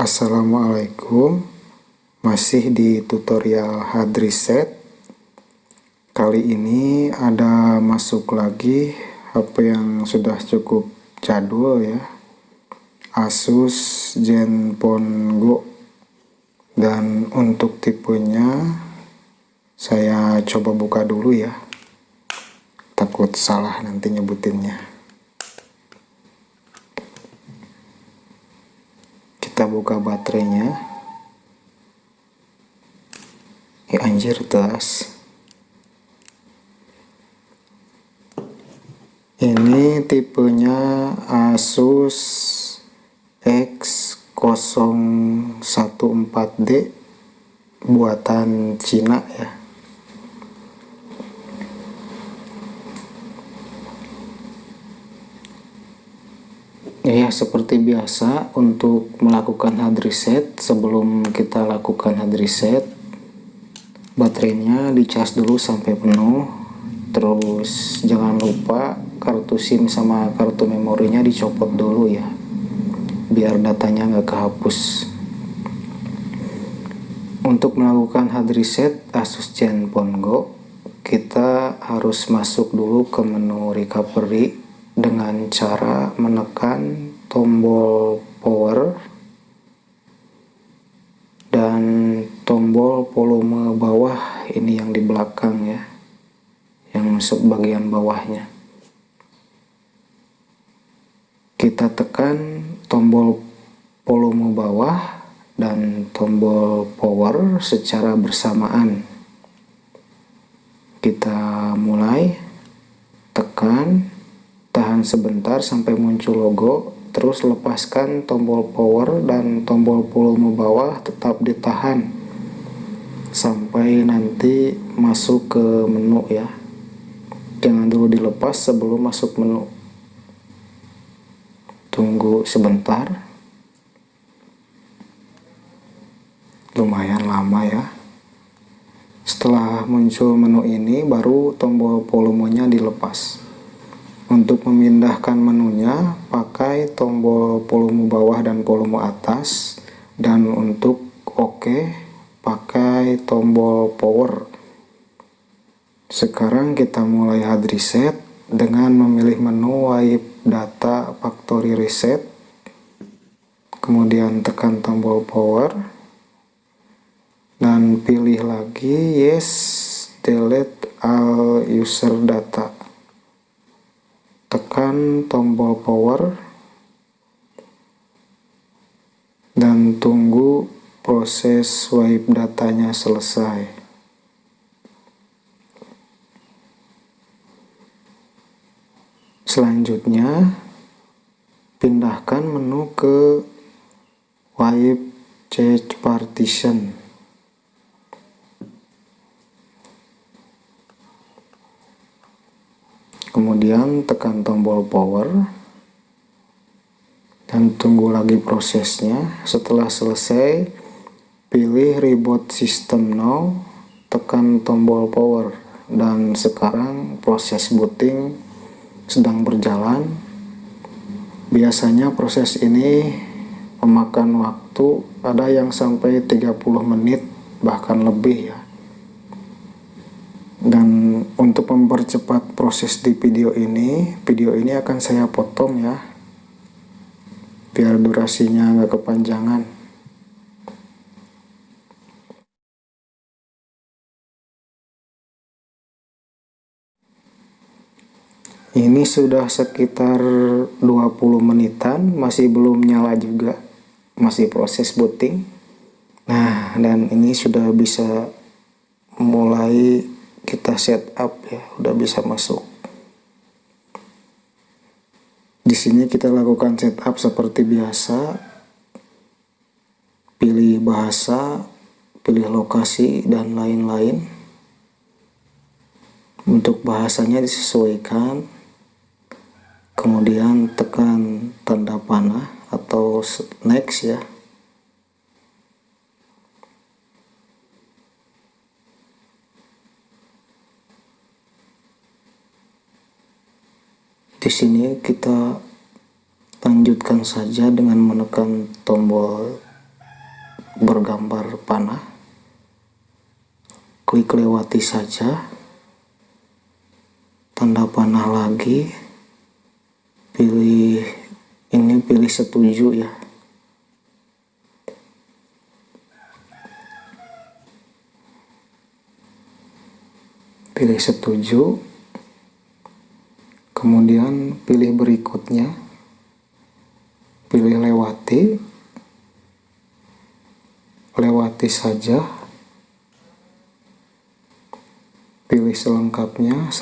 Assalamualaikum, masih di tutorial hard reset. Kali ini ada masuk lagi HP yang sudah cukup jadul ya, Asus Zenfone Go. Dan untuk tipenya saya coba buka dulu ya, takut salah nanti nyebutinnya. Kita buka baterainya. Ya anjir, tas. Ini tipenya Asus X0114D buatan Cina ya. Ya, seperti biasa untuk melakukan hard reset, sebelum kita lakukan hard reset, baterainya dicas dulu sampai penuh. Terus jangan lupa kartu SIM sama kartu memorinya dicopot dulu ya, biar datanya nggak kehapus. Untuk melakukan hard reset Asus Zenfone Go, kita harus masuk dulu ke menu recovery dengan cara menekan tombol power dan tombol volume bawah, ini yang di belakang ya, yang bagian bawahnya. Kita tekan tombol volume bawah dan tombol power secara bersamaan. Kita mulai tekan, tahan sebentar sampai muncul logo, terus lepaskan tombol power dan tombol volume bawah tetap ditahan sampai nanti masuk ke menu ya. Jangan dulu dilepas sebelum masuk menu. Tunggu sebentar. Lumayan lama ya. Setelah muncul menu ini baru tombol volumenya dilepas. Untuk memindahkan menunya pakai tombol volume bawah dan volume atas, dan untuk OK pakai tombol power. Sekarang kita mulai hard reset dengan memilih menu wipe data factory reset, kemudian tekan tombol power dan pilih lagi yes delete all user data. Tekan tombol power dan tunggu proses wipe datanya selesai. Selanjutnya pindahkan menu ke wipe cache partition. Kemudian tekan tombol power dan tunggu lagi prosesnya. Setelah selesai, pilih reboot system now, tekan tombol power, dan sekarang proses booting sedang berjalan. Biasanya proses ini memakan waktu, ada yang sampai 30 menit bahkan lebih ya. Dan untuk mempercepat proses di video ini akan saya potong ya, biar durasinya nggak kepanjangan. Ini sudah sekitar 20 menitan, masih belum nyala juga, masih proses booting. Nah, dan ini sudah bisa mulai kita setup ya, udah bisa masuk. Di sini kita lakukan setup seperti biasa. Pilih bahasa, pilih lokasi dan lain-lain. Untuk bahasanya disesuaikan. Kemudian tekan tanda panah atau next ya. Di sini kita lanjutkan saja dengan menekan tombol bergambar panah, klik lewati saja, tanda panah lagi, pilih setuju ya. Pilih setuju, kemudian pilih berikutnya, pilih lewati saja, pilih selengkapnya,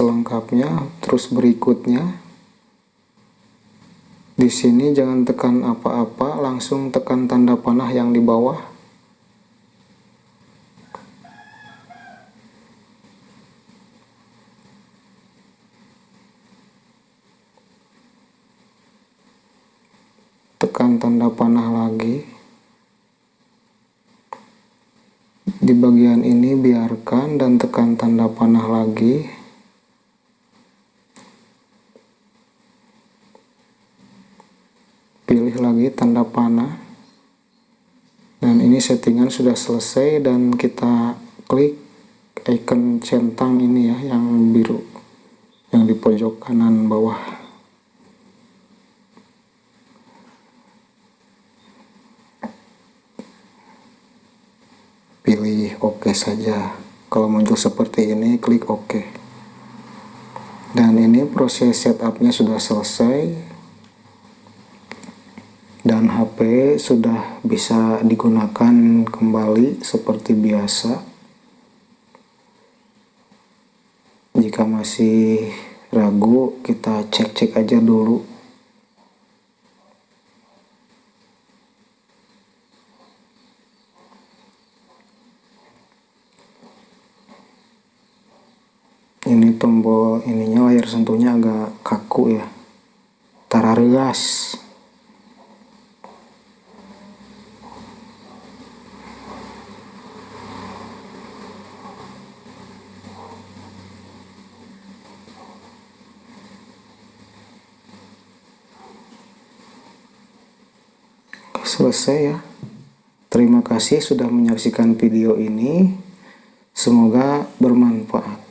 terus berikutnya. Di sini jangan tekan apa-apa, langsung tekan tanda panah yang di bawah. Tekan tanda panah lagi. Di bagian ini biarkan dan tekan tanda panah lagi. Pilih lagi tanda panah. Dan ini settingan sudah selesai, dan kita klik icon centang ini ya, yang biru, yang di pojok kanan bawah. Pilih OK saja. Kalau muncul seperti ini, klik OK. Dan ini proses setupnya sudah selesai, dan HP sudah bisa digunakan kembali seperti biasa. Jika masih ragu, kita cek-cek aja dulu. Ini tombol ininya, layar sentuhnya agak kaku ya, tarareas. Selesai ya. Terima kasih sudah menyaksikan video ini. Semoga bermanfaat.